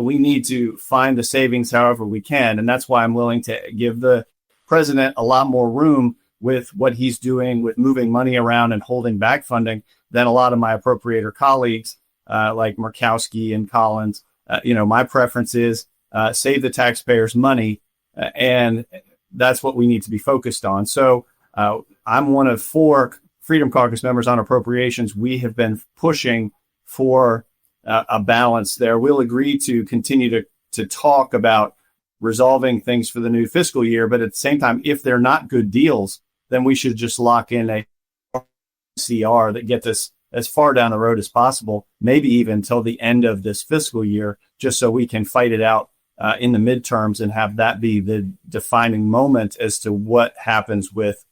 we need to find the savings however we can. And that's why I'm willing to give the president a lot more room with what he's doing with moving money around and holding back funding than a lot of my appropriator colleagues like Murkowski and Collins. My preference is save the taxpayers money, and that's what we need to be focused on. So I'm one of 4 Freedom Caucus members on appropriations. We have been pushing for a balance there. We'll agree to continue to talk about resolving things for the new fiscal year, but at the same time, if they're not good deals, then we should just lock in a CR that gets us as far down the road as possible, maybe even until the end of this fiscal year, just so we can fight it out in the midterms and have that be the defining moment as to what happens with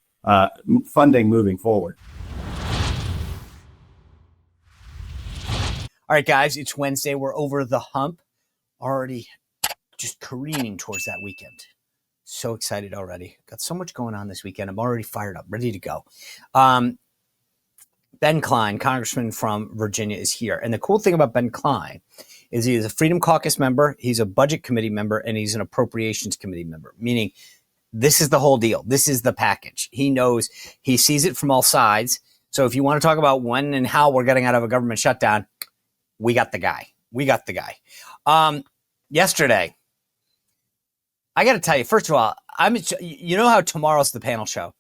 funding moving forward. All right, guys, it's Wednesday. We're over the hump, already just careening towards that weekend. So excited already. Got so much going on this weekend. I'm already fired up, ready to go. Ben Cline, Congressman from Virginia, is here. And the cool thing about Ben Cline is he is a Freedom Caucus member, he's a Budget Committee member, and he's an Appropriations Committee member, meaning this is the whole deal. This is the package. He knows, he sees it from all sides. So if you want to talk about when and how we're getting out of a government shutdown, we got the guy. Yesterday, I got to tell you, first of all, you know how tomorrow's the panel show.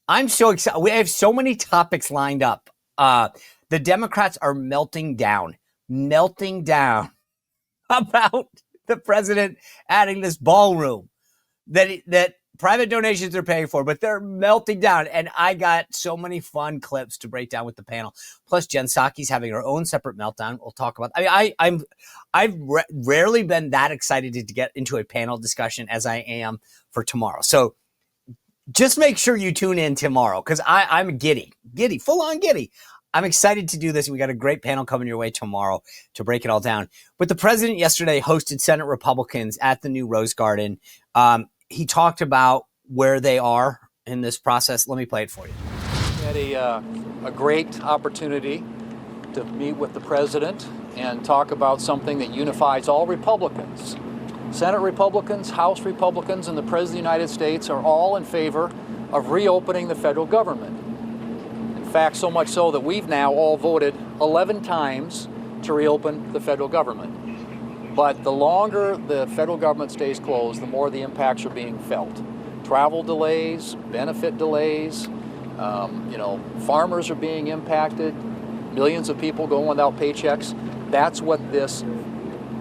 I'm so excited. We have so many topics lined up. The Democrats are melting down about the president adding this ballroom that private donations are paying for, but they're melting down. And I got so many fun clips to break down with the panel. Plus, Jen Psaki's having her own separate meltdown. We'll talk about. I've rarely been that excited to get into a panel discussion as I am for tomorrow. So just make sure you tune in tomorrow because I'm giddy, full on giddy. I'm excited to do this. We got a great panel coming your way tomorrow to break it all down. But the president yesterday hosted Senate Republicans at the new Rose Garden. He talked about where they are in this process. Let me play it for you. We had a great opportunity to meet with the president and talk about something that unifies all Republicans. Senate Republicans, House Republicans, and the President of the United States are all in favor of reopening the federal government. In fact, so much so that we've now all voted 11 times to reopen the federal government. But the longer the federal government stays closed, the more the impacts are being felt. Travel delays, benefit delays, farmers are being impacted, millions of people going without paychecks. That's what this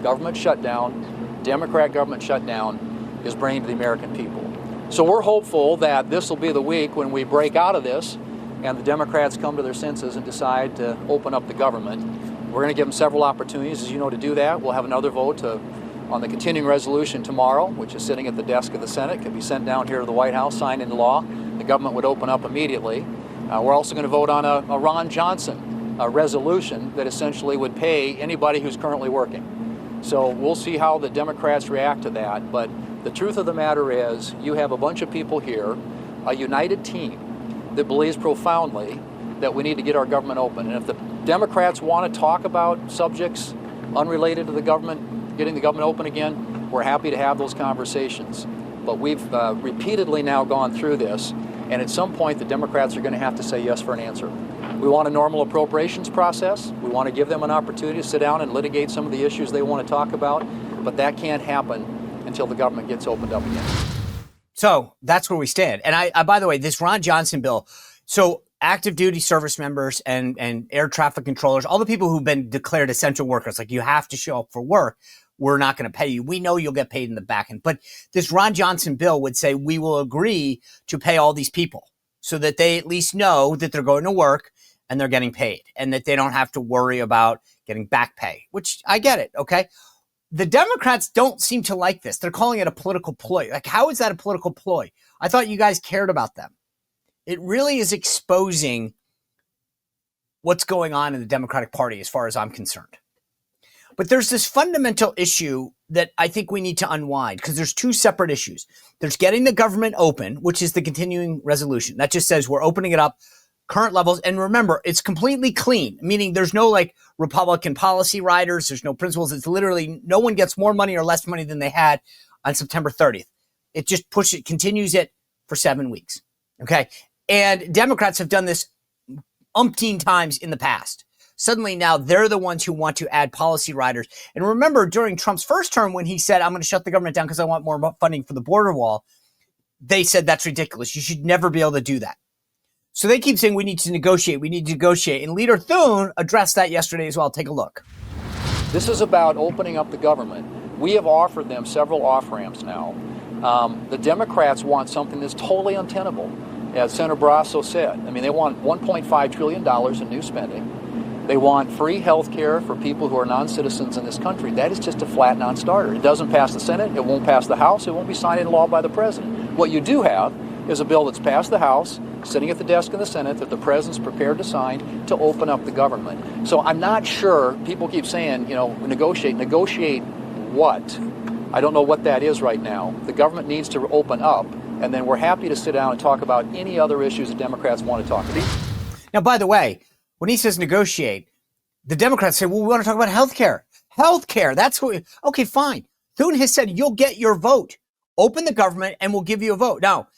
government shutdown, Democrat government shutdown, is bringing to the American people. So we're hopeful that this will be the week when we break out of this and the Democrats come to their senses and decide to open up the government. We're going to give them several opportunities, as you know, to do that. We'll have another vote on the continuing resolution tomorrow, which is sitting at the desk of the Senate. It can be sent down here to the White House, signed into law. The government would open up immediately. We're also going to vote on a Ron Johnson resolution that essentially would pay anybody who's currently working. So we'll see how the Democrats react to that. But the truth of the matter is you have a bunch of people here, a united team that believes profoundly that we need to get our government open. And if the Democrats want to talk about subjects unrelated to the government, getting the government open again, we're happy to have those conversations. But we've repeatedly now gone through this, and at some point the Democrats are going to have to say yes for an answer. We want a normal appropriations process. We want to give them an opportunity to sit down and litigate some of the issues they want to talk about, but that can't happen until the government gets opened up again. So that's where we stand. And I by the way, this Ron Johnson bill, so active duty service members and air traffic controllers, all the people who've been declared essential workers, like you have to show up for work, we're not going to pay you. We know you'll get paid in the back end. But this Ron Johnson bill would say we will agree to pay all these people so that they at least know that they're going to work and they're getting paid and that they don't have to worry about getting back pay, which I get it, okay? The Democrats don't seem to like this. They're calling it a political ploy. Like, how is that a political ploy? I thought you guys cared about them. It really is exposing what's going on in the Democratic Party as far as I'm concerned. But there's this fundamental issue that I think we need to unwind because there's two separate issues. There's getting the government open, which is the continuing resolution. That just says we're opening it up current levels. And remember, it's completely clean, meaning there's no like Republican policy riders. There's no principles. It's literally no one gets more money or less money than they had on September 30th. It just continues it for 7 weeks. Okay. And Democrats have done this umpteen times in the past. Suddenly now they're the ones who want to add policy riders. And remember, during Trump's first term, when he said, I'm going to shut the government down because I want more funding for the border wall, they said that's ridiculous. You should never be able to do that. So they keep saying we need to negotiate. We need to negotiate. And Leader Thune addressed that yesterday as well. Take a look. This is about opening up the government. We have offered them several off-ramps now. The Democrats want something that's totally untenable. As Senator Barrasso said, I mean, they want $1.5 trillion in new spending. They want free health care for people who are non-citizens in this country. That is just a flat non-starter. It doesn't pass the Senate. It won't pass the House. It won't be signed into law by the president. What you do have is a bill that's passed the House, sitting at the desk in the Senate, that the president's prepared to sign to open up the government. So I'm not sure. People keep saying, negotiate. Negotiate what? I don't know what that is right now. The government needs to open up, and then we're happy to sit down and talk about any other issues that Democrats want to talk about. Now, by the way, when he says negotiate, the Democrats say, well, we want to talk about health care. Health care, that's what okay, fine. Thune has said you'll get your vote. Open the government and we'll give you a vote. Now,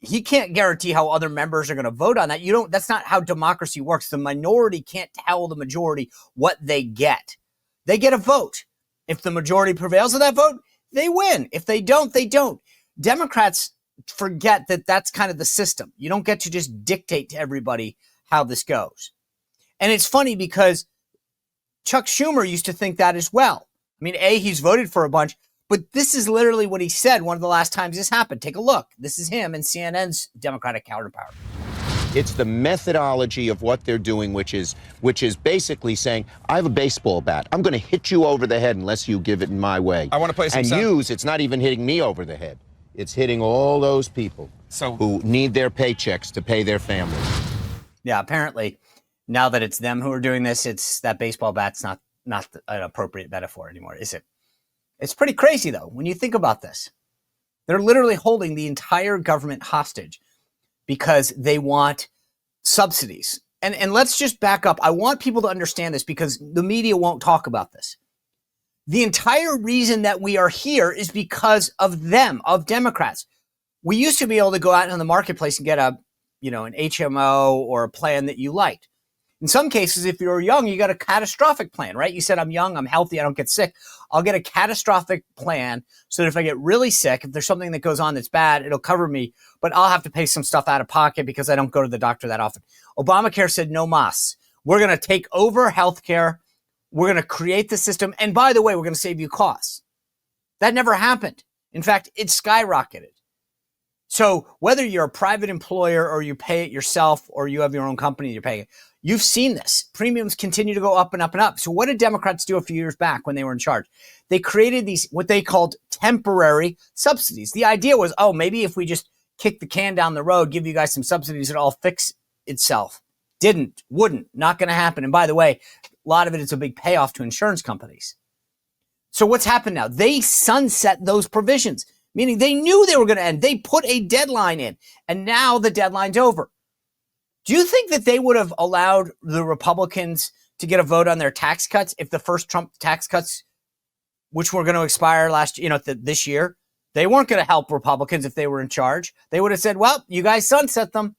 he can't guarantee how other members are going to vote on that. That's not how democracy works. The minority can't tell the majority what they get. They get a vote. If the majority prevails on that vote, they win. If they don't, they don't. Democrats forget that that's kind of the system. You don't get to just dictate to everybody how this goes. And it's funny because Chuck Schumer used to think that as well. I mean, he's voted for a bunch, but this is literally what he said one of the last times this happened. Take a look. This is him and CNN's Democratic counterpart. It's the methodology of what they're doing, which is basically saying, I have a baseball bat. I'm going to hit you over the head unless you give it in my way. I want to play some it's not even hitting me over the head. It's hitting all those people who need their paychecks to pay their families. Yeah, apparently, now that it's them who are doing this, it's that baseball bat's not an appropriate metaphor anymore, is it? It's pretty crazy, though, when you think about this. They're literally holding the entire government hostage because they want subsidies. And let's just back up. I want people to understand this because the media won't talk about this. The entire reason that we are here is because of them, of Democrats. We used to be able to go out in the marketplace and get an HMO or a plan that you liked. In some cases, if you're young, you got a catastrophic plan, right? You said, I'm young, I'm healthy, I don't get sick. I'll get a catastrophic plan so that if I get really sick, if there's something that goes on that's bad, it'll cover me, but I'll have to pay some stuff out of pocket because I don't go to the doctor that often. Obamacare said no mas. We're going to take over healthcare. We're going to create the system. And by the way, we're going to save you costs. That never happened. In fact, it skyrocketed. So whether you're a private employer or you pay it yourself or you have your own company, you're paying it, you've seen this. Premiums continue to go up and up and up. So what did Democrats do a few years back when they were in charge? They created these, what they called temporary subsidies. The idea was, maybe if we just kick the can down the road, give you guys some subsidies, it'll all fix itself. Wouldn't, not going to happen. And by the way, a lot of it is a big payoff to insurance companies. So what's happened now? They sunset those provisions, meaning they knew they were going to end. They put a deadline in, and now the deadline's over. Do you think that they would have allowed the Republicans to get a vote on their tax cuts if the first Trump tax cuts, which were going to expire this year, they weren't going to help Republicans if they were in charge? They would have said, well, you guys sunset them.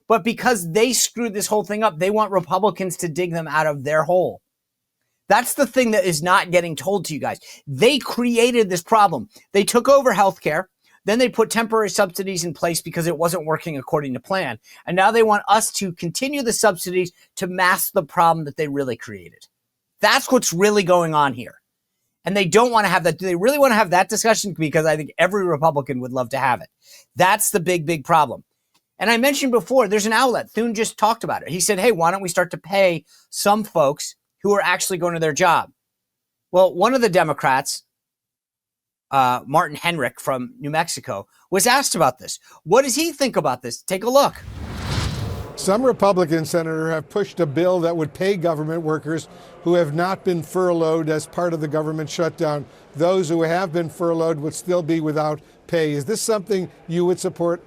But because they screwed this whole thing up, they want Republicans to dig them out of their hole. That's the thing that is not getting told to you guys. They created this problem. They took over healthcare. Then they put temporary subsidies in place because it wasn't working according to plan. And now they want us to continue the subsidies to mask the problem that they really created. That's what's really going on here. And they don't want to have that. Do they really want to have that discussion? Because I think every Republican would love to have it. That's the big, big problem. And I mentioned before, there's an outlet. Thune just talked about it. He said, hey, why don't we start to pay some folks who are actually going to their job? Well, one of the Democrats, Martin Henrik from New Mexico, was asked about this. What does he think about this? Take a look. Some Republicans, Senator, have pushed a bill that would pay government workers who have not been furloughed as part of the government shutdown. Those who have been furloughed would still be without pay. Is this something you would support?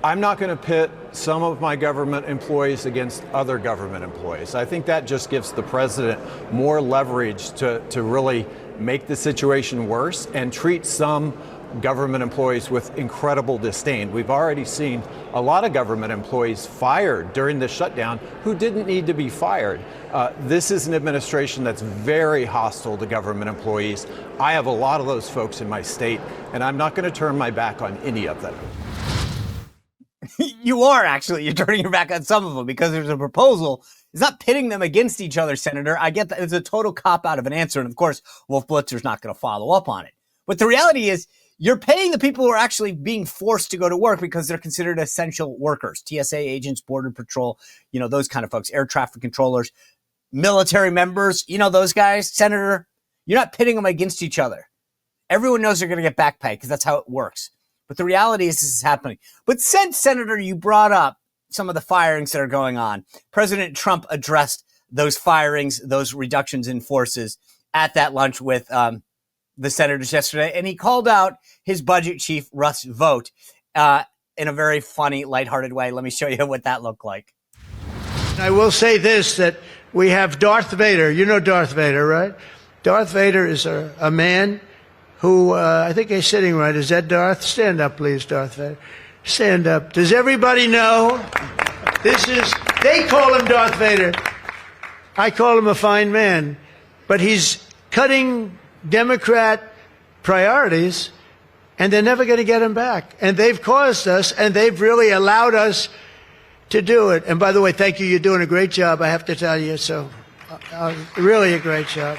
I'm not going to pit some of my government employees against other government employees. I think that just gives the president more leverage to really make the situation worse and treat some government employees with incredible disdain. We've already seen a lot of government employees fired during the shutdown who didn't need to be fired. This is an administration that's very hostile to government employees. I have a lot of those folks in my state, and I'm not going to turn my back on any of them. You are actually. You're turning your back on some of them because there's a proposal. It's not pitting them against each other, Senator. I get that it's a total cop-out of an answer. And of course, Wolf Blitzer's not going to follow up on it. But the reality is you're paying the people who are actually being forced to go to work because they're considered essential workers. TSA agents, Border Patrol, those kind of folks, air traffic controllers, military members, those guys. Senator, you're not pitting them against each other. Everyone knows they're going to get back pay because that's how it works. But the reality is this is happening. But since, Senator, you brought up some of the firings that are going on, President Trump addressed those firings, those reductions in forces at that lunch with the senators yesterday. And he called out his budget chief, Russ Vought, in a very funny, lighthearted way. Let me show you what that looked like. I will say this, that we have Darth Vader. You know Darth Vader, right? Darth Vader is a man who, I think he's sitting right. Is that Darth? Stand up, please, Darth Vader. Stand up. Does everybody know? They call him Darth Vader. I call him a fine man. But he's cutting Democrat priorities, and they're never going to get him back. And they've caused us, and they've really allowed us to do it. And by the way, thank you. You're doing a great job, I have to tell you. So, really a great job.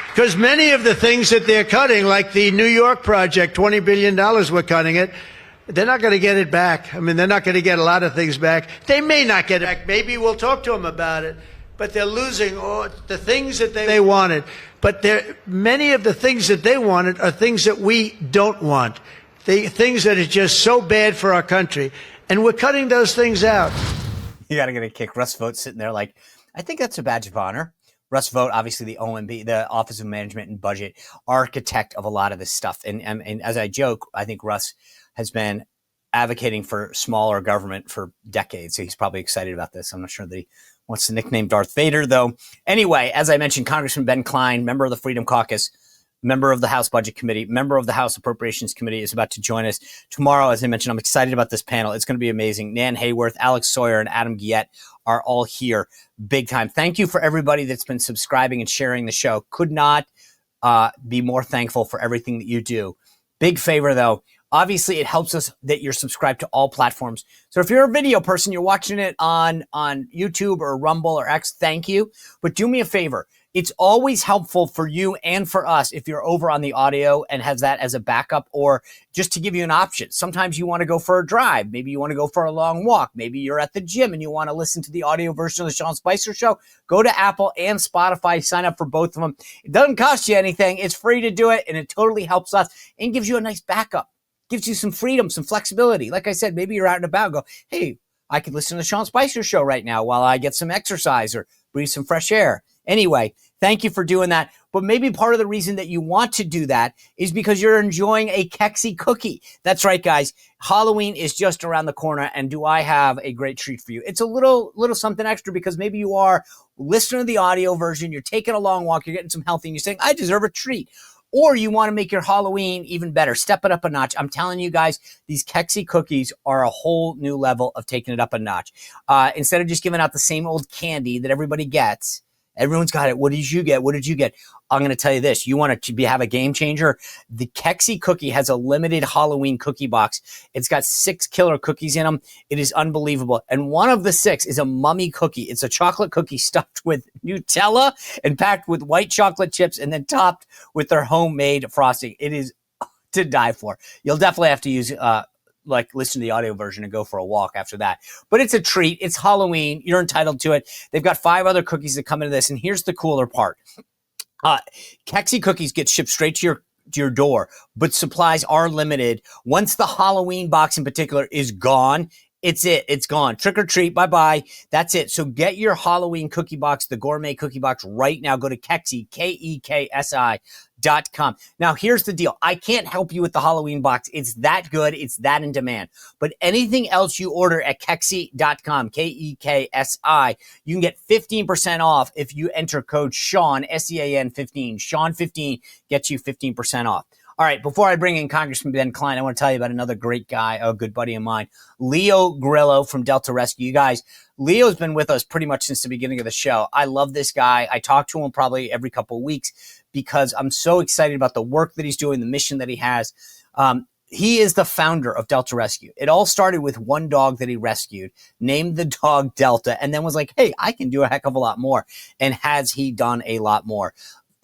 Because many of the things that they're cutting, like the New York project, $20 billion we're cutting it, they're not going to get it back. I mean, they're not going to get a lot of things back. They may not get it back. Maybe we'll talk to them about it. But they're losing all the things that they wanted. But many of the things that they wanted are things that we don't want. Things that are just so bad for our country. And we're cutting those things out. You got to get a kick. Russ Vought sitting there like, I think that's a badge of honor. Russ Vought, obviously the OMB, the Office of Management and Budget, architect of a lot of this stuff. And as I joke, I think Russ has been advocating for smaller government for decades. So he's probably excited about this. I'm not sure that he wants the nickname Darth Vader, though. Anyway, as I mentioned, Congressman Ben Cline, member of the Freedom Caucus, member of the House Budget Committee, member of the House Appropriations Committee, is about to join us tomorrow. As I mentioned, I'm excited about this panel. It's going to be amazing. Nan Hayworth, Alex Sawyer, and Adam Guillet are all here big time. Thank you for everybody that's been subscribing and sharing the show. Could not be more thankful for everything that you do. Big favor, though. Obviously, it helps us that you're subscribed to all platforms. So if you're a video person, you're watching it on YouTube or Rumble or X, thank you. But do me a favor. It's always helpful for you and for us if you're over on the audio and has that as a backup, or just to give you an option. Sometimes you want to go for a drive. Maybe you want to go for a long walk. Maybe you're at the gym and you want to listen to the audio version of the Sean Spicer Show. Go to Apple and Spotify. Sign up for both of them. It doesn't cost you anything. It's free to do it, and it totally helps us and gives you a nice backup. Gives you some freedom, some flexibility. Like I said, maybe you're out and about and go, hey, I could listen to the Sean Spicer Show right now while I get some exercise or breathe some fresh air. Anyway, thank you for doing that. But maybe part of the reason that you want to do that is because you're enjoying a Kexi cookie. That's right, guys. Halloween is just around the corner, and do I have a great treat for you? It's a little something extra because maybe you are listening to the audio version, you're taking a long walk, you're getting some healthy, and you're saying, I deserve a treat. Or you want to make your Halloween even better. Step it up a notch. I'm telling you guys, these Kexi cookies are a whole new level of taking it up a notch. Instead of just giving out the same old candy that everybody gets, everyone's got it. What did you get? What did you get? I'm going to tell you this. You want to have a game changer? The Kexi cookie has a limited Halloween cookie box. It's got 6 killer cookies in them. It is unbelievable. And one of the 6 is a mummy cookie. It's a chocolate cookie stuffed with Nutella and packed with white chocolate chips and then topped with their homemade frosting. It is to die for. You'll definitely have to use listen to the audio version and go for a walk after that. But it's a treat. It's Halloween. You're entitled to it. They've got 5 other cookies that come into this. And here's the cooler part. Kexi cookies get shipped straight to your door, but supplies are limited. Once the Halloween box in particular is gone, It's it. It's gone. Trick or treat. Bye-bye. That's it. So get your Halloween cookie box, the gourmet cookie box right now. Go to Keksi, KEKSI.com. Now, here's the deal. I can't help you with the Halloween box. It's that good. It's that in demand. But anything else you order at Keksi.com, KEKSI, you can get 15% off if you enter code Sean, SEAN 15. Sean 15 gets you 15% off. All right, before I bring in Congressman Ben Cline, I want to tell you about another great guy, a good buddy of mine, Leo Grillo from Delta Rescue. You guys, Leo's been with us pretty much since the beginning of the show. I love this guy. I talk to him probably every couple of weeks because I'm so excited about the work that he's doing, the mission that he has. He is the founder of Delta Rescue. It all started with one dog that he rescued, named the dog Delta, and then was like, hey, I can do a heck of a lot more. And has he done a lot more?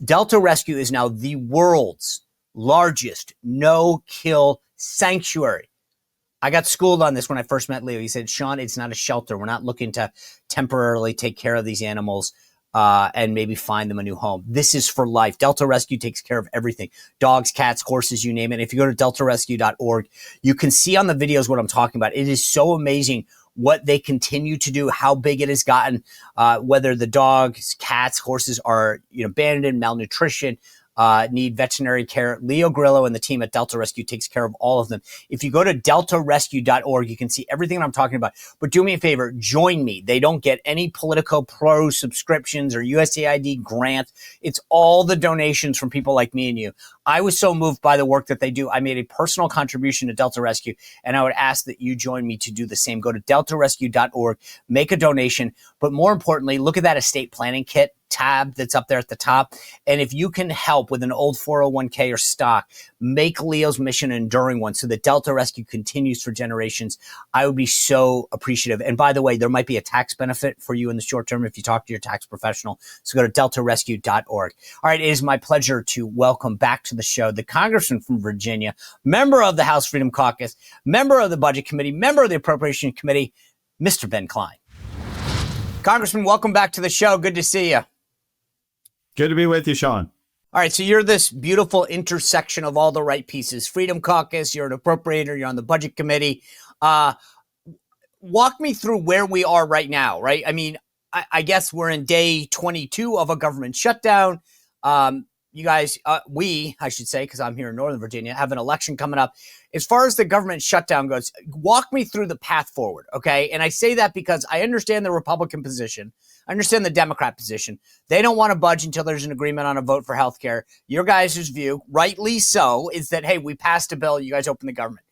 Delta Rescue is now the world's largest no-kill sanctuary. I got schooled on this when I first met Leo. He said, Sean, it's not a shelter. We're not looking to temporarily take care of these animals and maybe find them a new home. This is for life. Delta Rescue takes care of everything. Dogs, cats, horses, you name it. If you go to deltarescue.org, you can see on the videos what I'm talking about. It is so amazing what they continue to do, how big it has gotten, whether the dogs, cats, horses are abandoned, malnutrition, need veterinary care. Leo Grillo and the team at Delta Rescue takes care of all of them. If you go to deltarescue.org, you can see everything I'm talking about. But do me a favor, join me. They don't get any Politico Pro subscriptions or USAID grants. It's all the donations from people like me and you. I was so moved by the work that they do. I made a personal contribution to Delta Rescue, and I would ask that you join me to do the same. Go to deltarescue.org, make a donation, but more importantly, look at that estate planning kit tab that's up there at the top. And if you can help with an old 401k or stock, make Leo's mission an enduring one so that Delta Rescue continues for generations, I would be so appreciative. And by the way, there might be a tax benefit for you in the short term if you talk to your tax professional. So go to deltarescue.org. All right, it is my pleasure to welcome back to the show the Congressman from Virginia, member of the House Freedom Caucus, member of the Budget Committee, member of the Appropriation Committee, Mr. Ben Cline. Congressman, welcome back to the show. Good to see you. Good to be with you, Sean. All right, so you're this beautiful intersection of all the right pieces. Freedom Caucus, you're an appropriator, you're on the Budget Committee. Walk me through where we are right now, right? I mean, I guess we're in day 22 of a government shutdown. You guys, I should say, because I'm here in Northern Virginia, have an election coming up. As far as the government shutdown goes, walk me through the path forward, okay? And I say that because I understand the Republican position. I understand the Democrat position. They don't want to budge until there's an agreement on a vote for health care. Your guys' view, rightly so, is that, hey, we passed a bill, you guys open the government.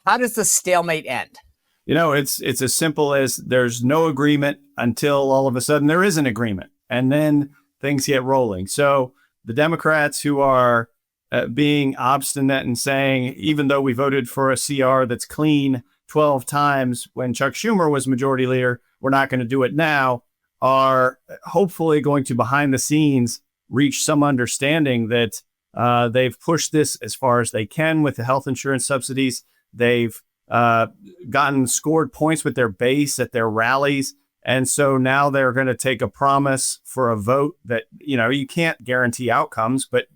How does the stalemate end? It's as simple as there's no agreement until all of a sudden there is an agreement, and then things get rolling. So the Democrats who are being obstinate and saying, even though we voted for a CR that's clean 12 times when Chuck Schumer was majority leader, we're not going to do it now, are hopefully going to behind the scenes reach some understanding that they've pushed this as far as they can with the health insurance subsidies. They've scored points with their base at their rallies. And so now they're going to take a promise for a vote that, you can't guarantee outcomes, but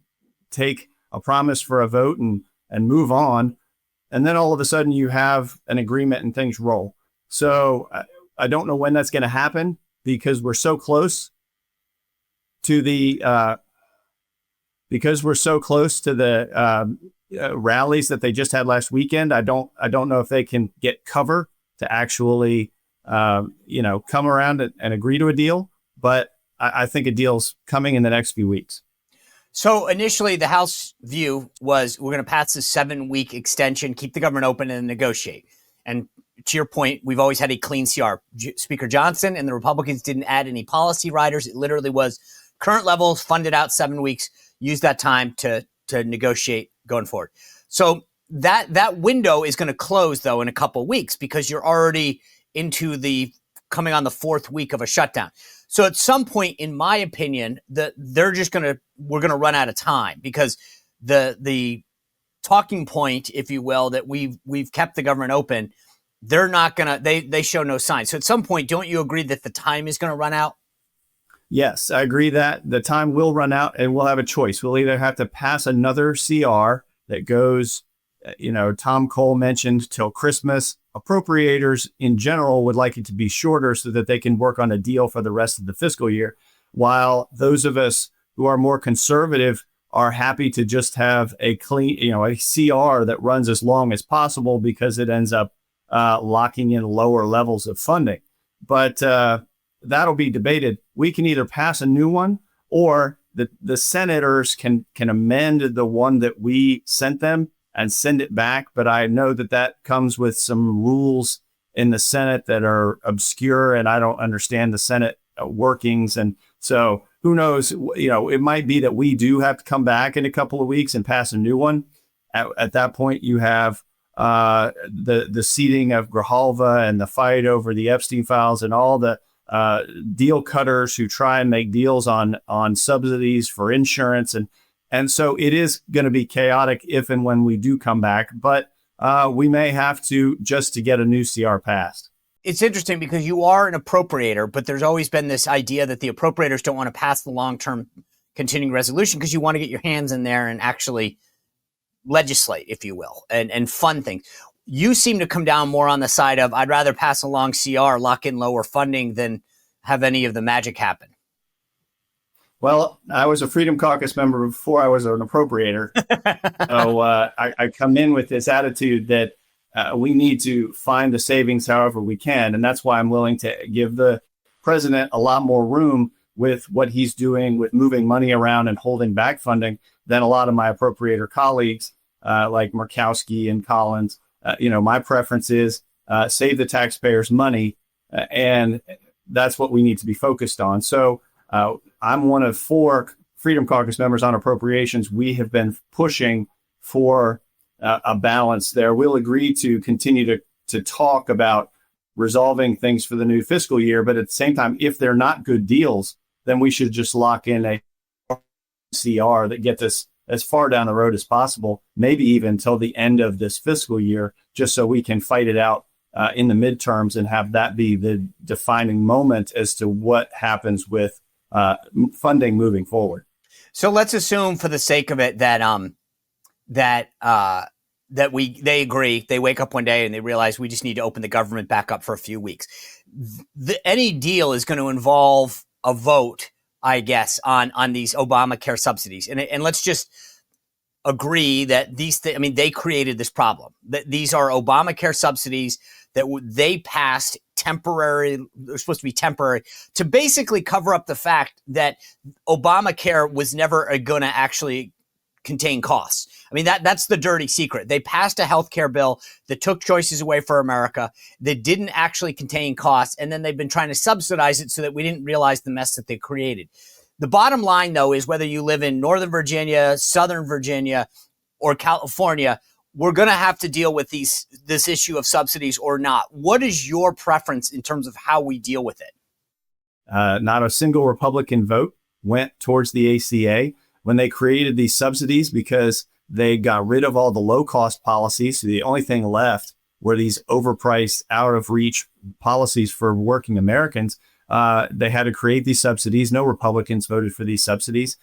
take a promise for a vote and move on. And then all of a sudden you have an agreement and things roll. So I don't know when that's going to happen because we're so close to the rallies that they just had last weekend. I don't know if they can get cover to actually come around and agree to a deal, but I think a deal's coming in the next few weeks. So initially the House view was we're going to pass this 7-week extension, keep the government open and negotiate. And to your point, we've always had a clean CR. Speaker Johnson and the Republicans didn't add any policy riders. It literally was current levels, funded out 7 weeks, use that time to negotiate going forward. So that window is going to close, though, in a couple of weeks because you're already into coming on the 4th week of a shutdown. So at some point, in my opinion, we're going to run out of time because the talking point, if you will, that we've kept the government open, they're not going to, they show no signs. So at some point, don't you agree that the time is going to run out? Yes, I agree that the time will run out and we'll have a choice. We'll either have to pass another CR that goes Tom Cole mentioned till Christmas. Appropriators in general would like it to be shorter so that they can work on a deal for the rest of the fiscal year, while those of us who are more conservative are happy to just have a clean, a CR that runs as long as possible because it ends up locking in lower levels of funding. But that'll be debated. We can either pass a new one, or the senators can amend the one that we sent them and send it back. But I know that comes with some rules in the Senate that are obscure, and I don't understand the Senate workings. And so who knows, it might be that we do have to come back in a couple of weeks and pass a new one. At that point, you have the seating of Grijalva and the fight over the Epstein files and all the deal cutters who try and make deals on subsidies for insurance. And so it is going to be chaotic if and when we do come back, but we may have to just to get a new CR passed. It's interesting because you are an appropriator, but there's always been this idea that the appropriators don't want to pass the long-term continuing resolution because you want to get your hands in there and actually legislate, if you will, and fund things. You seem to come down more on the side of I'd rather pass along CR, lock in lower funding than have any of the magic happen. Well, I was a Freedom Caucus member before I was an appropriator. So I come in with this attitude that we need to find the savings however we can. And that's why I'm willing to give the president a lot more room with what he's doing with moving money around and holding back funding than a lot of my appropriator colleagues like Murkowski and Collins. My preference is save the taxpayers money, and that's what we need to be focused on. So I'm one of 4 Freedom Caucus members on appropriations. We have been pushing for a balance there. We'll agree to continue to talk about resolving things for the new fiscal year, but at the same time, if they're not good deals, then we should just lock in a CR that gets us as far down the road as possible, maybe even until the end of this fiscal year, just so we can fight it out in the midterms and have that be the defining moment as to what happens with funding moving forward. So let's assume, for the sake of it, that they agree. They wake up one day and they realize we just need to open the government back up for a few weeks. Any deal is going to involve a vote, I guess, on these Obamacare subsidies. And let's just agree that they created this problem. That these are Obamacare subsidies that they passed temporary. They're supposed to be temporary to basically cover up the fact that Obamacare was never going to actually contain costs. I mean, that's the dirty secret. They passed a healthcare bill that took choices away for America, that didn't actually contain costs, and then they've been trying to subsidize it so that we didn't realize the mess that they created. The bottom line, though, is whether you live in Northern Virginia, Southern Virginia, or California, we're going to have to deal with this issue of subsidies or not. What is your preference in terms of how we deal with it? Not a single Republican vote went towards the ACA when they created these subsidies because they got rid of all the low-cost policies. So the only thing left were these overpriced, out-of-reach policies for working Americans. They had to create these subsidies. No Republicans voted for these subsidies.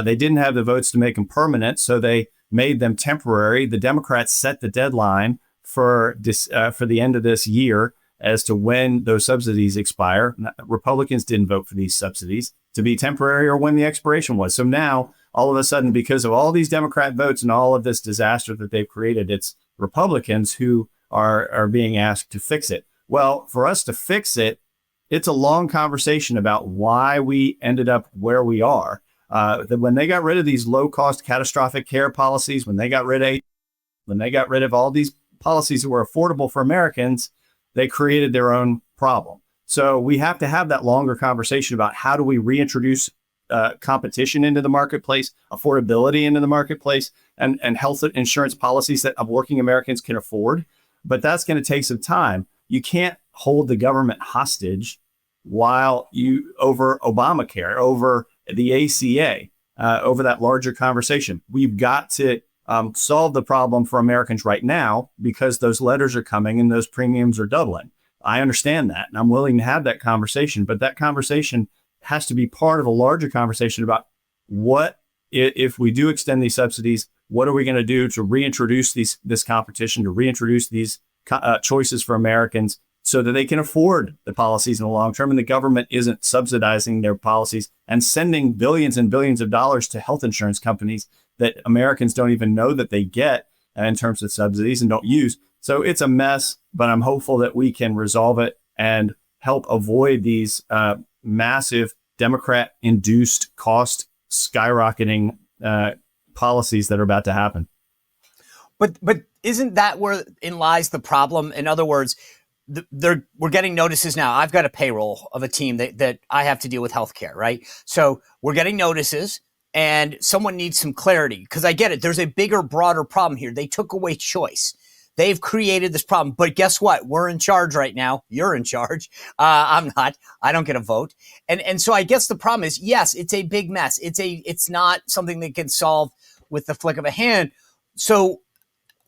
They didn't have the votes to make them permanent, so they made them temporary. The Democrats set the deadline for the end of this year as to when those subsidies expire. Republicans didn't vote for these subsidies to be temporary or when the expiration was. So now, all of a sudden, because of all these Democrat votes and all of this disaster that they've created, it's Republicans who are being asked to fix it. Well, for us to fix it, it's a long conversation about why we ended up where we are. When they got rid of these low-cost catastrophic care policies, when they got rid of all these policies that were affordable for Americans, they created their own problem. So we have to have that longer conversation about how do we reintroduce competition into the marketplace, affordability into the marketplace, and health insurance policies that working Americans can afford. But that's going to take some time. You can't hold the government hostage while over Obamacare, over the ACA, over that larger conversation. We've got to solve the problem for Americans right now because those letters are coming and those premiums are doubling. I understand that, and I'm willing to have that conversation, but that conversation has to be part of a larger conversation about what, if we do extend these subsidies, What are we going to do to reintroduce this competition, to reintroduce these choices for Americans so that they can afford the policies in the long term and the government isn't subsidizing their policies and sending billions and billions of dollars to health insurance companies that Americans don't even know that they get in terms of subsidies and don't use. So it's a mess, but I'm hopeful that we can resolve it and help avoid these massive Democrat-induced cost skyrocketing policies that are about to happen. But isn't that wherein lies the problem? In other words, we're getting notices now. I've got a payroll of a team that I have to deal with healthcare, right? So we're getting notices and someone needs some clarity because I get it. There's a bigger, broader problem here. They took away choice. They've created this problem. But guess what? We're in charge right now. You're in charge. I'm not. I don't get a vote. And so I guess the problem is, yes, it's a big mess. It's not something that can solve with the flick of a hand. So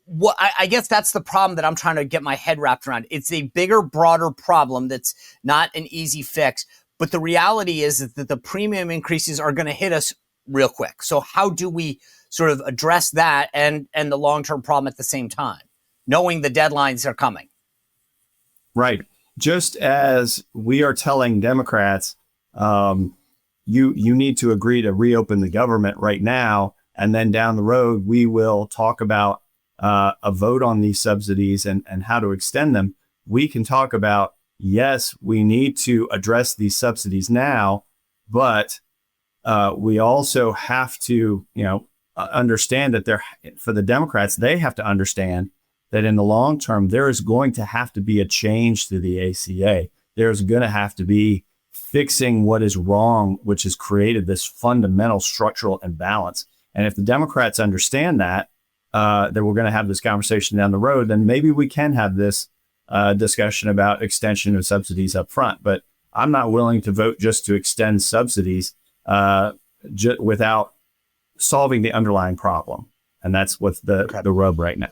what I guess that's the problem that I'm trying to get my head wrapped around. It's a bigger, broader problem that's not an easy fix. But the reality is that the premium increases are going to hit us real quick. So how do we sort of address that and the long-term problem at the same time, knowing the deadlines are coming? Right. Just as we are telling Democrats, you need to agree to reopen the government right now, and then down the road, we will talk about a vote on these subsidies and how to extend them. We can talk about, yes, we need to address these subsidies now, but we also have to, understand that for the Democrats, they have to understand that in the long term, there is going to have to be a change to the ACA. There's going to have to be fixing what is wrong, which has created this fundamental structural imbalance. And if the Democrats understand that we're going to have this conversation down the road, then maybe we can have this discussion about extension of subsidies up front. But I'm not willing to vote just to extend subsidies without solving the underlying problem. And that's what's the rub right now.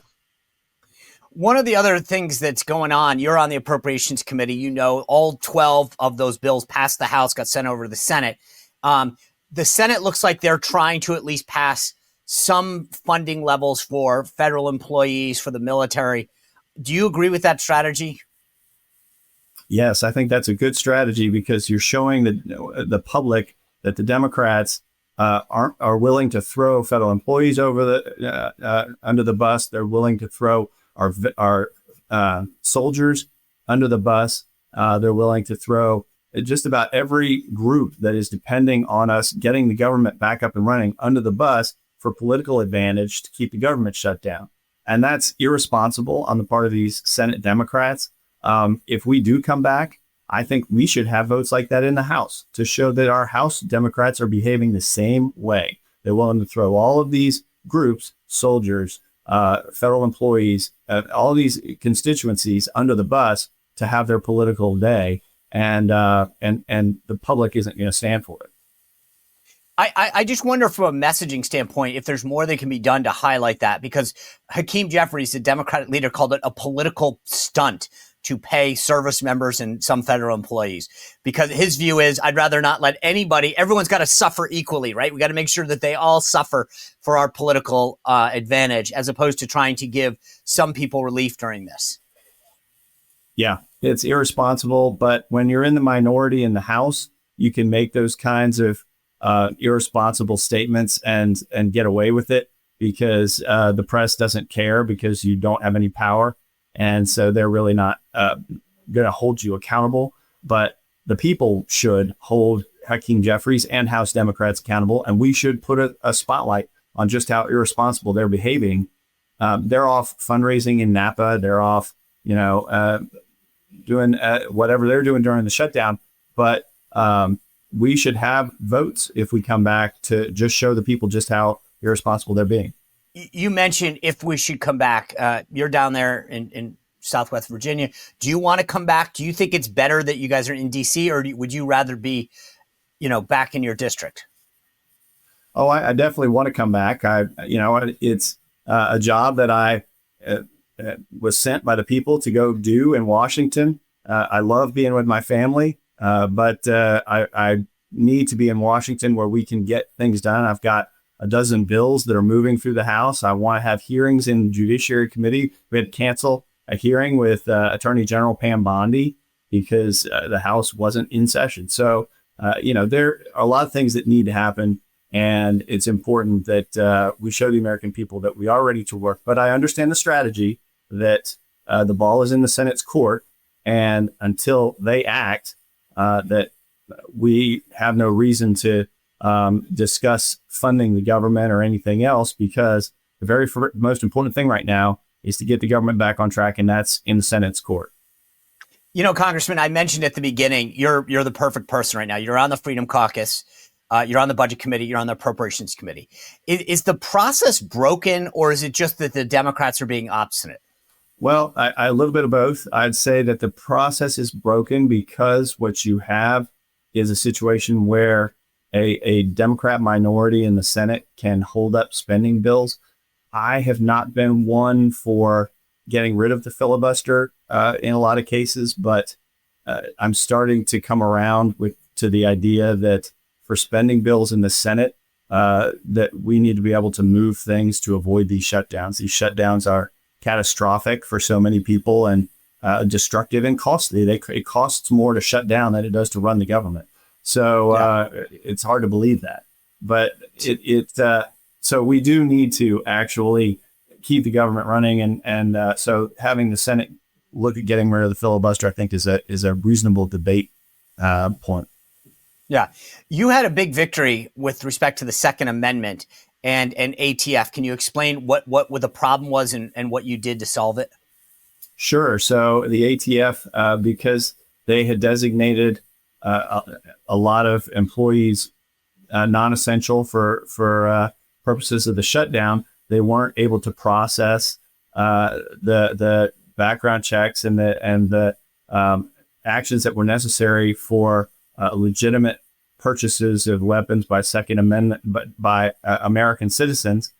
One of the other things that's going on, you're on the Appropriations Committee, all 12 of those bills passed the House, got sent over to the Senate. The Senate looks like they're trying to at least pass some funding levels for federal employees, for the military. Do you agree with that strategy? Yes, I think that's a good strategy because you're showing the public that the Democrats are willing to throw federal employees over under the bus. They're willing to throw our soldiers under the bus. They're willing to throw just about every group that is depending on us getting the government back up and running under the bus for political advantage to keep the government shut down. And that's irresponsible on the part of these Senate Democrats. If we do come back, I think we should have votes like that in the House to show that our House Democrats are behaving the same way. They're willing to throw all of these groups, soldiers, federal employees, all these constituencies under the bus to have their political day, and the public isn't going to stand for it. I just wonder from a messaging standpoint if there's more that can be done to highlight that, because Hakeem Jeffries, the Democratic leader, called it a political stunt to pay service members and some federal employees, because his view is, I'd rather not let everyone's got to suffer equally, right? We got to make sure that they all suffer for our political advantage, as opposed to trying to give some people relief during this. Yeah, it's irresponsible. But when you're in the minority in the House, you can make those kinds of irresponsible statements and get away with it because the press doesn't care because you don't have any power. And so they're really not going to hold you accountable. But the people should hold Hakeem Jeffries and House Democrats accountable. And we should put a spotlight on just how irresponsible they're behaving. They're off fundraising in Napa. They're off, doing whatever they're doing during the shutdown. But we should have votes if we come back to just show the people just how irresponsible they're being. You mentioned if we should come back. You're down there in Southwest Virginia. Do you want to come back? Do you think it's better that you guys are in D.C., or would you rather be, back in your district? Oh, I definitely want to come back. It's a job that I was sent by the people to go do in Washington. I love being with my family, but I need to be in Washington where we can get things done. I've got a dozen bills that are moving through the House. I want to have hearings in the Judiciary Committee. We had to cancel a hearing with Attorney General Pam Bondi because the House wasn't in session. So, there are a lot of things that need to happen. And it's important that we show the American people that we are ready to work. But I understand the strategy that the ball is in the Senate's court. And until they act, that we have no reason to discuss funding the government or anything else, because the very most important thing right now is to get the government back on track. And that's in the Senate's court. Congressman, I mentioned at the beginning, you're the perfect person right now. You're on the Freedom Caucus. You're on the Budget Committee. You're on the Appropriations Committee. Is the process broken, or is it just that the Democrats are being obstinate? Well, a little bit of both. I'd say that the process is broken because what you have is a situation where a Democrat minority in the Senate can hold up spending bills. I have not been one for getting rid of the filibuster in a lot of cases, but I'm starting to come around to the idea that for spending bills in the Senate, that we need to be able to move things to avoid these shutdowns. These shutdowns are catastrophic for so many people and destructive and costly. It costs more to shut down than it does to run the government. So it's hard to believe that. But so we do need to actually keep the government running. And so having the Senate look at getting rid of the filibuster, I think, is a reasonable debate point. Yeah. You had a big victory with respect to the Second Amendment and ATF. Can you explain what the problem was and what you did to solve it? Sure. So the ATF, because they had designated a lot of employees non-essential for purposes of the shutdown, they weren't able to process the background checks and the actions that were necessary for legitimate purchases of weapons by Second Amendment, but by American citizens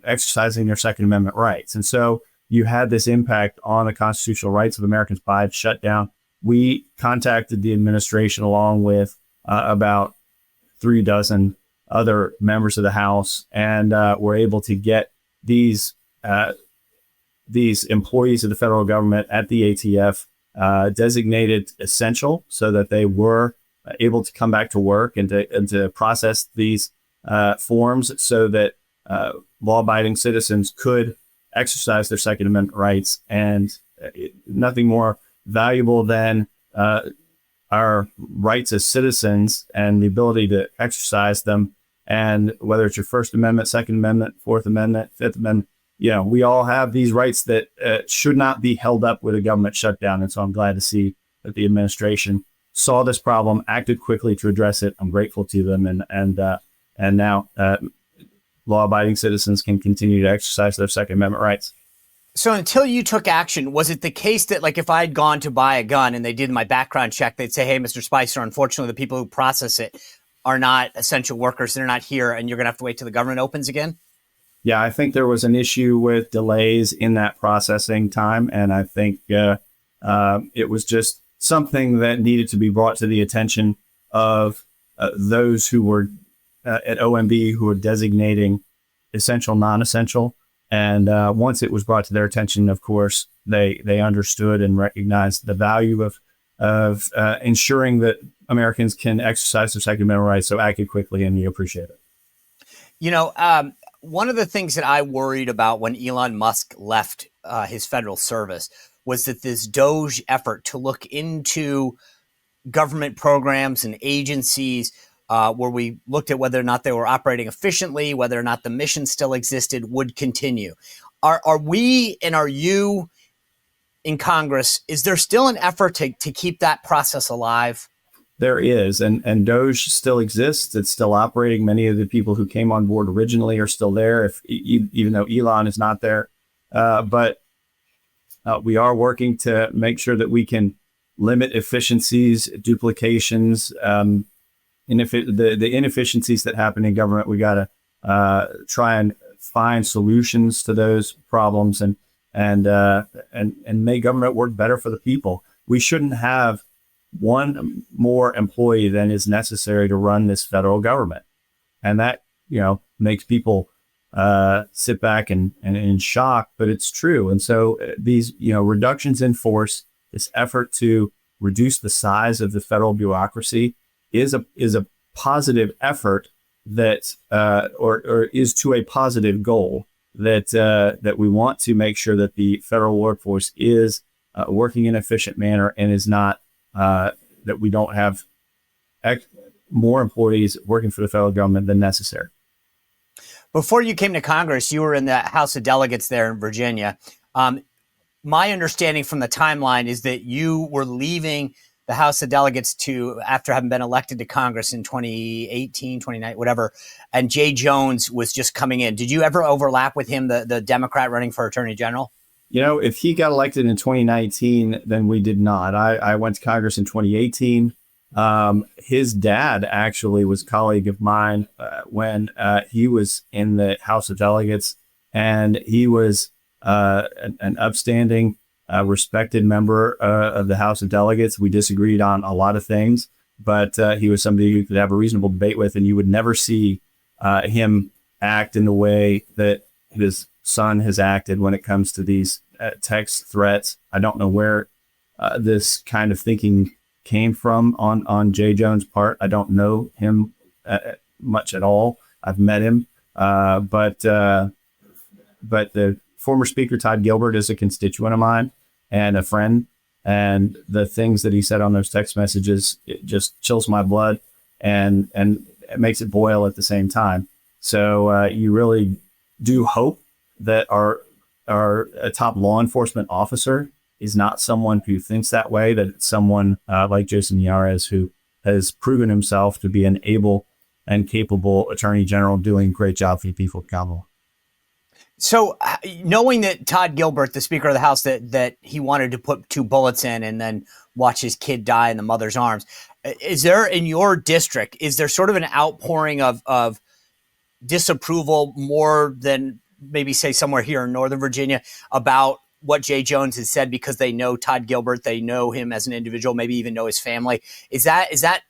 exercising their Second Amendment rights. And so you had this impact on the constitutional rights of Americans by the shutdown. We contacted the administration along with about 36 other members of the House, and were able to get these employees of the federal government at the ATF designated essential so that they were able to come back to work and to process these forms so that law-abiding citizens could exercise their Second Amendment rights. And nothing more valuable than our rights as citizens and the ability to exercise them. And whether it's your First Amendment, Second Amendment, Fourth Amendment, Fifth Amendment, we all have these rights that should not be held up with a government shutdown. And so I'm glad to see that the administration saw this problem, acted quickly to address it. I'm grateful to them. And now law-abiding citizens can continue to exercise their Second Amendment rights. So until you took action, was it the case that, like, if I had gone to buy a gun and they did my background check, they'd say, hey, Mr. Spicer, unfortunately, the people who process it are not essential workers. They're not here. And you're going to have to wait till the government opens again? Yeah, I think there was an issue with delays in that processing time. And I think it was just something that needed to be brought to the attention of those who were at OMB who were designating essential, non-essential. And once it was brought to their attention, of course, they understood and recognized the value of ensuring that Americans can exercise their Second Amendment rights. So acted quickly, and we appreciate it. One of the things that I worried about when Elon Musk left his federal service was that this DOGE effort to look into government programs and agencies where we looked at whether or not they were operating efficiently, whether or not the mission still existed, would continue. Are we and are you in Congress, is there still an effort to keep that process alive? There is, and DOGE still exists. It's still operating. Many of the people who came on board originally are still there, even though Elon is not there. But we are working to make sure that we can limit efficiencies, duplications, the inefficiencies that happen in government. We got to try and find solutions to those problems and make government work better for the people. We shouldn't have one more employee than is necessary to run this federal government. And that makes people sit back and in shock, but it's true. And so these, reductions in force, this effort to reduce the size of the federal bureaucracy is a positive effort that, or is to a positive goal that we want to make sure that the federal workforce is working in an efficient manner and is not, that we don't have more employees working for the federal government than necessary. Before you came to Congress, you were in the House of Delegates there in Virginia. My understanding from the timeline is that you were leaving the House of Delegates after having been elected to Congress in 2018, 2019, whatever, and Jay Jones was just coming in. Did you ever overlap with him, the Democrat running for Attorney General? If he got elected in 2019, then we did not. I went to Congress in 2018. His dad actually was a colleague of mine when he was in the House of Delegates, and he was an upstanding, respected member of the House of Delegates. We disagreed on a lot of things, but he was somebody you could have a reasonable debate with, and you would never see him act in the way that his son has acted when it comes to these text threats. I don't know where this kind of thinking came from on Jay Jones' part. I don't know him much at all. I've met him, but the former Speaker Todd Gilbert is a constituent of mine and a friend, and the things that he said on those text messages, it just chills my blood and it makes it boil at the same time. So you really do hope that our top law enforcement officer is not someone who thinks that way, that it's someone like Jason Miyares, who has proven himself to be an able and capable attorney general doing a great job for the people of Commonwealth. So knowing that Todd Gilbert, the Speaker of the House, that he wanted to put 2 bullets in and then watch his kid die in the mother's arms, is there in your district, is there sort of an outpouring of disapproval more than maybe say somewhere here in Northern Virginia about what Jay Jones has said because they know Todd Gilbert, they know him as an individual, maybe even know his family? Is that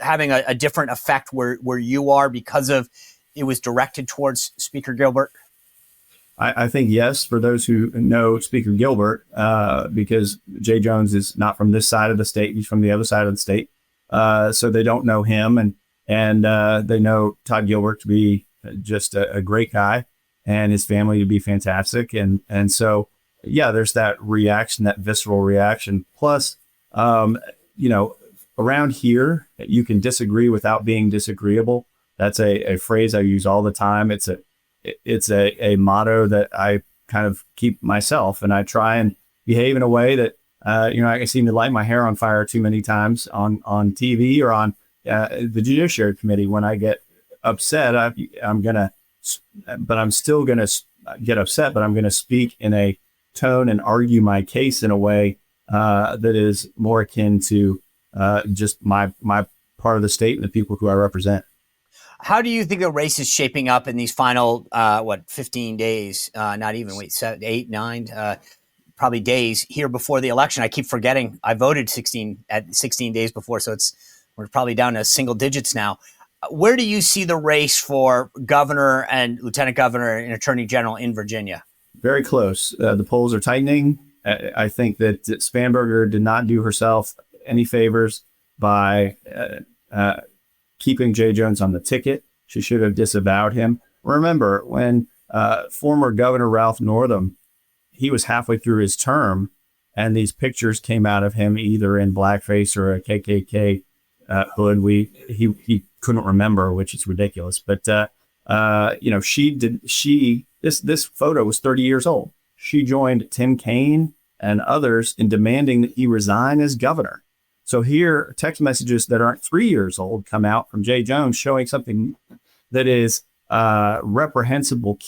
having a different effect where you are because of it was directed towards Speaker Gilbert? I think yes, for those who know Speaker Gilbert, because Jay Jones is not from this side of the state, he's from the other side of the state, so they don't know him, and they know Todd Gilbert to be just a great guy, and his family to be fantastic, and so yeah, there's that reaction, that visceral reaction. Plus, around here, you can disagree without being disagreeable. That's a phrase I use all the time. It's a motto that I kind of keep myself, and I try and behave in a way that, I seem to light my hair on fire too many times on TV or on the Judiciary Committee. When I get upset, I'm still going to get upset, but I'm going to speak in a tone and argue my case in a way that is more akin to just my part of the state and the people who I represent. How do you think the race is shaping up in these final, 15 days, not even, 8, 9, probably days here before the election? I keep forgetting I voted 16 days before, so we're probably down to single digits now. Where do you see the race for governor and lieutenant governor and attorney general in Virginia? Very close. The polls are tightening. I think that Spanberger did not do herself any favors by keeping Jay Jones on the ticket. She should have disavowed him. Remember, when former Governor Ralph Northam, he was halfway through his term, and these pictures came out of him either in blackface or a KKK hood. He couldn't remember, which is ridiculous. But this photo was 30 years old. She joined Tim Kaine and others in demanding that he resign as governor. So here, text messages that aren't 3 years old come out from Jay Jones showing something that is reprehensible,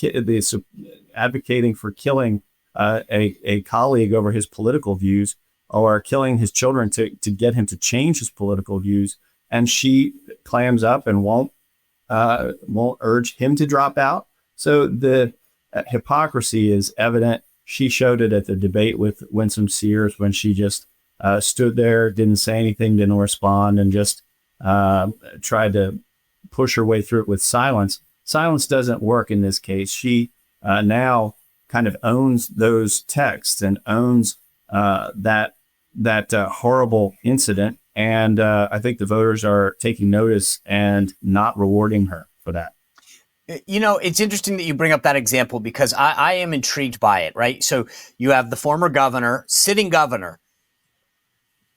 advocating for killing a colleague over his political views, or killing his children to get him to change his political views. And she clams up and won't urge him to drop out. So the hypocrisy is evident. She showed it at the debate with Winsome Sears when she just stood there, didn't say anything, didn't respond, and just tried to push her way through it with silence. silence doesn't work in this case. She now kind of owns those texts and owns that horrible incident. And I think the voters are taking notice and not rewarding her for that. You know, it's interesting that you bring up that example because I am intrigued by it, right? So you have the former governor, sitting governor,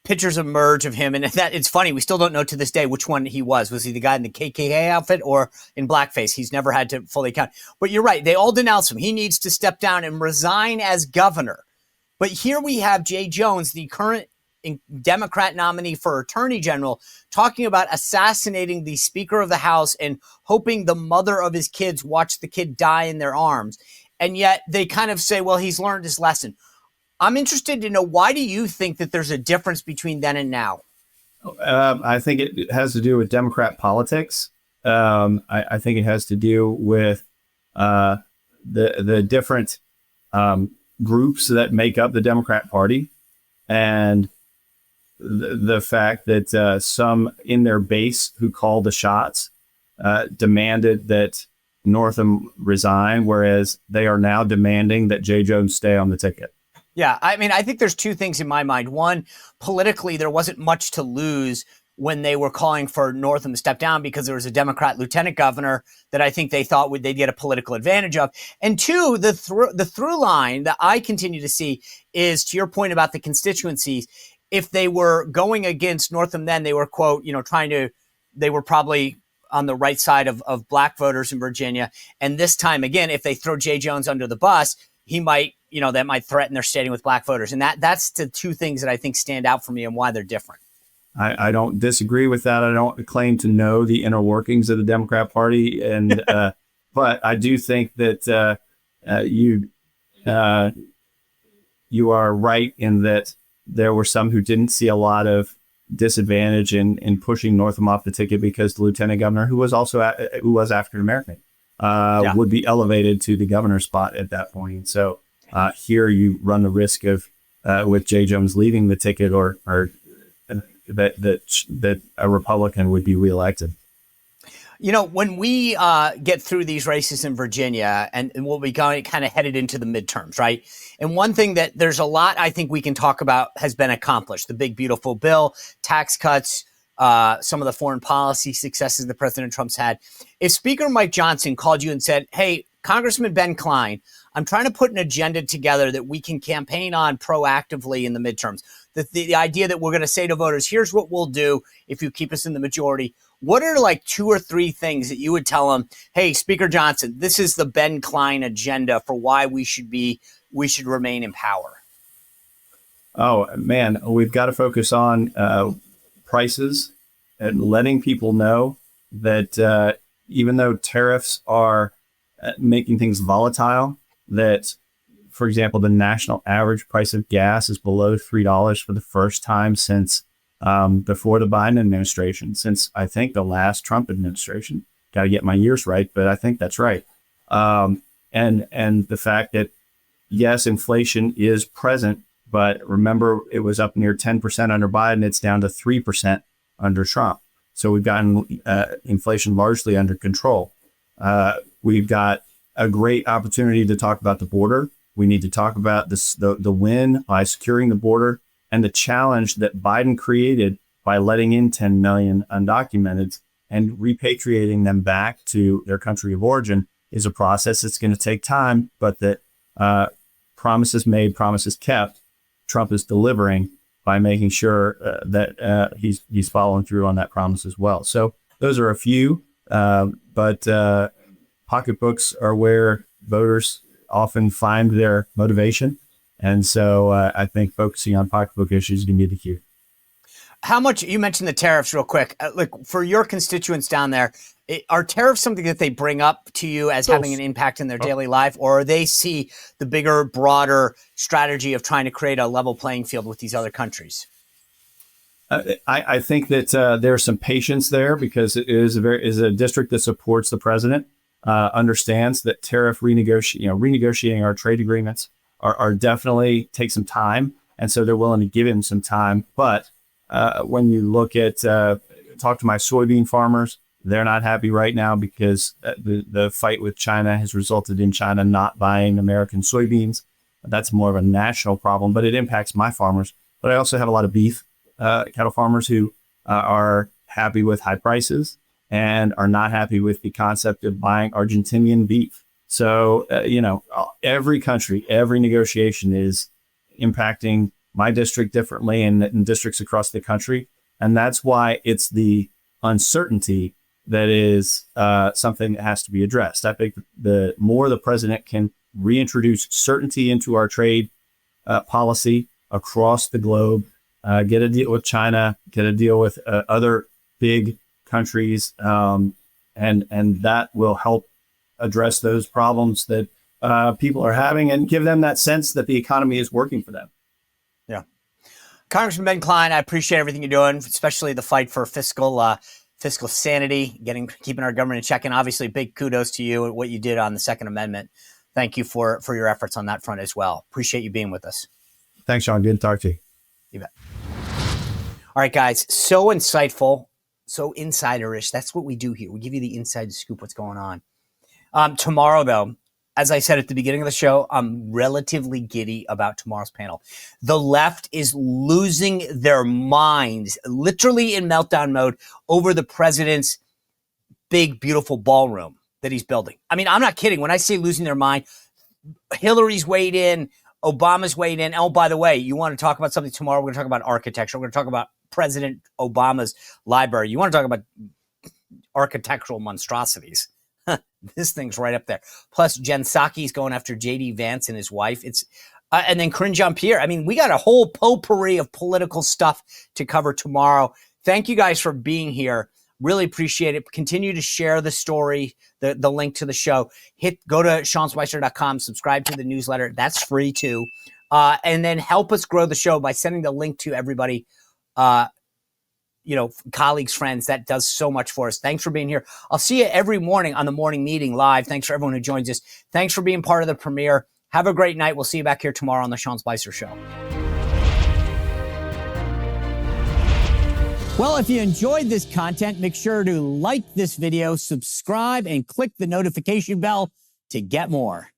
pictures emerge of him. And that it's funny. We still don't know to this day which one he was. Was he the guy in the KKK outfit or in blackface? He's never had to fully count. But you're right. They all denounce him. He needs to step down and resign as governor. But here we have Jay Jones, the current Democrat nominee for Attorney General, talking about assassinating the Speaker of the House and hoping the mother of his kids watch the kid die in their arms. And yet they kind of say, well, he's learned his lesson. I'm interested to know, why do you think that there's a difference between then and now? I think it has to do with Democrat politics. I think it has to do with the different groups that make up the Democrat Party, and the fact that some in their base who called the shots demanded that Northam resign, whereas they are now demanding that Jay Jones stay on the ticket. Yeah, I mean, I think there's two things in my mind. One, politically, there wasn't much to lose when they were calling for Northam to step down because there was a Democrat lieutenant governor that I think they thought they'd get a political advantage of. And two, the through line that I continue to see is, to your point about the constituencies, if they were going against Northam then, they were, quote, they were probably on the right side of black voters in Virginia. And this time, again, if they throw Jay Jones under the bus, he might, that might threaten their standing with black voters. And that's the two things that I think stand out for me and why they're different. I don't disagree with that. I don't claim to know the inner workings of the Democrat Party, and but I do think that you are right in that there were some who didn't see a lot of disadvantage in pushing Northam off the ticket because the lieutenant governor, who was African American, would be elevated to the governor's spot at that point. So here you run the risk of with Jay Jones leaving the ticket or that a Republican would be reelected. When we get through these races in Virginia and we'll be kind of headed into the midterms, right? And one thing that there's a lot I think we can talk about has been accomplished. The big, beautiful bill, tax cuts, some of the foreign policy successes that President Trump's had. If Speaker Mike Johnson called you and said, hey, Congressman Ben Cline, I'm trying to put an agenda together that we can campaign on proactively in the midterms. The idea that we're going to say to voters, here's what we'll do if you keep us in the majority. What are like 2 or 3 things that you would tell them, hey, Speaker Johnson, this is the Ben Cline agenda for why we should remain in power? Oh, man, we've got to focus on prices and letting people know that even though tariffs are making things volatile, that, for example, the national average price of gas is below $3 for the first time since before the Biden administration, since I think the last Trump administration. Got to get my years right, but I think that's right. And the fact that, yes, inflation is present, but remember, it was up near 10% under Biden. It's down to 3% under Trump. So we've gotten inflation largely under control. We've got a great opportunity to talk about the border. We need to talk about the win by securing the border and the challenge that Biden created by letting in 10 million undocumented and repatriating them back to their country of origin is a process that's going to take time, but that promises made, promises kept, Trump is delivering by making sure that he's following through on that promise as well. So those are a few, but pocketbooks are where voters often find their motivation. And so I think focusing on pocketbook issues is going to be the key. How much, you mentioned the tariffs real quick, for your constituents down there, are tariffs something that they bring up to you as having an impact in their daily life, or they see the bigger, broader strategy of trying to create a level playing field with these other countries? I think that there's some patience there because it is a district that supports the president, understands that tariff renegotiating our trade agreements are definitely take some time. And so they're willing to give him some time. But when you look at talk to my soybean farmers, They're not happy right now because the fight with China has resulted in China not buying American soybeans. That's more of a national problem, but it impacts my farmers. But I also have a lot of beef cattle farmers who are happy with high prices and are not happy with the concept of buying Argentinian beef. So, every country, every negotiation is impacting my district differently and districts across the country. And that's why it's the uncertainty that is something that has to be addressed. I think the more the president can reintroduce certainty into our trade policy across the globe, get a deal with China, get a deal with other big countries, and that will help address those problems that people are having and give them that sense that the economy is working for them. Yeah. Congressman Ben Cline, I appreciate everything you're doing, especially the fight for fiscal sanity, keeping our government in check. And obviously, big kudos to you and what you did on the Second Amendment. Thank you for your efforts on that front as well. Appreciate you being with us. Thanks, Sean. Good to talk to you. You bet. All right, guys. So insightful, so insiderish. That's what we do here. We give you the inside scoop, what's going on. Tomorrow, though, as I said at the beginning of the show, I'm relatively giddy about tomorrow's panel. The left is losing their minds, literally in meltdown mode, over the president's big, beautiful ballroom that he's building. I mean, I'm not kidding. When I say losing their mind, Hillary's weighed in, Obama's weighed in. Oh, by the way, you want to talk about something tomorrow? We're going to talk about architecture. We're going to talk about President Obama's library. You want to talk about architectural monstrosities? This thing's right up there. Plus, Jen Psaki's going after J.D. Vance and his wife. It's and then Karine Jean-Pierre. I mean, we got a whole potpourri of political stuff to cover tomorrow. Thank you guys for being here. Really appreciate it. Continue to share the story, the link to the show. Go to SeanSpicer.com, subscribe to the newsletter. That's free too. And then help us grow the show by sending the link to everybody, colleagues, friends. That does so much for us. Thanks for being here. I'll see you every morning on the morning meeting live. Thanks for everyone who joins us. Thanks for being part of the premiere. Have a great night. We'll see you back here tomorrow on the Sean Spicer Show. Well, if you enjoyed this content, make sure to like this video, subscribe, and click the notification bell to get more.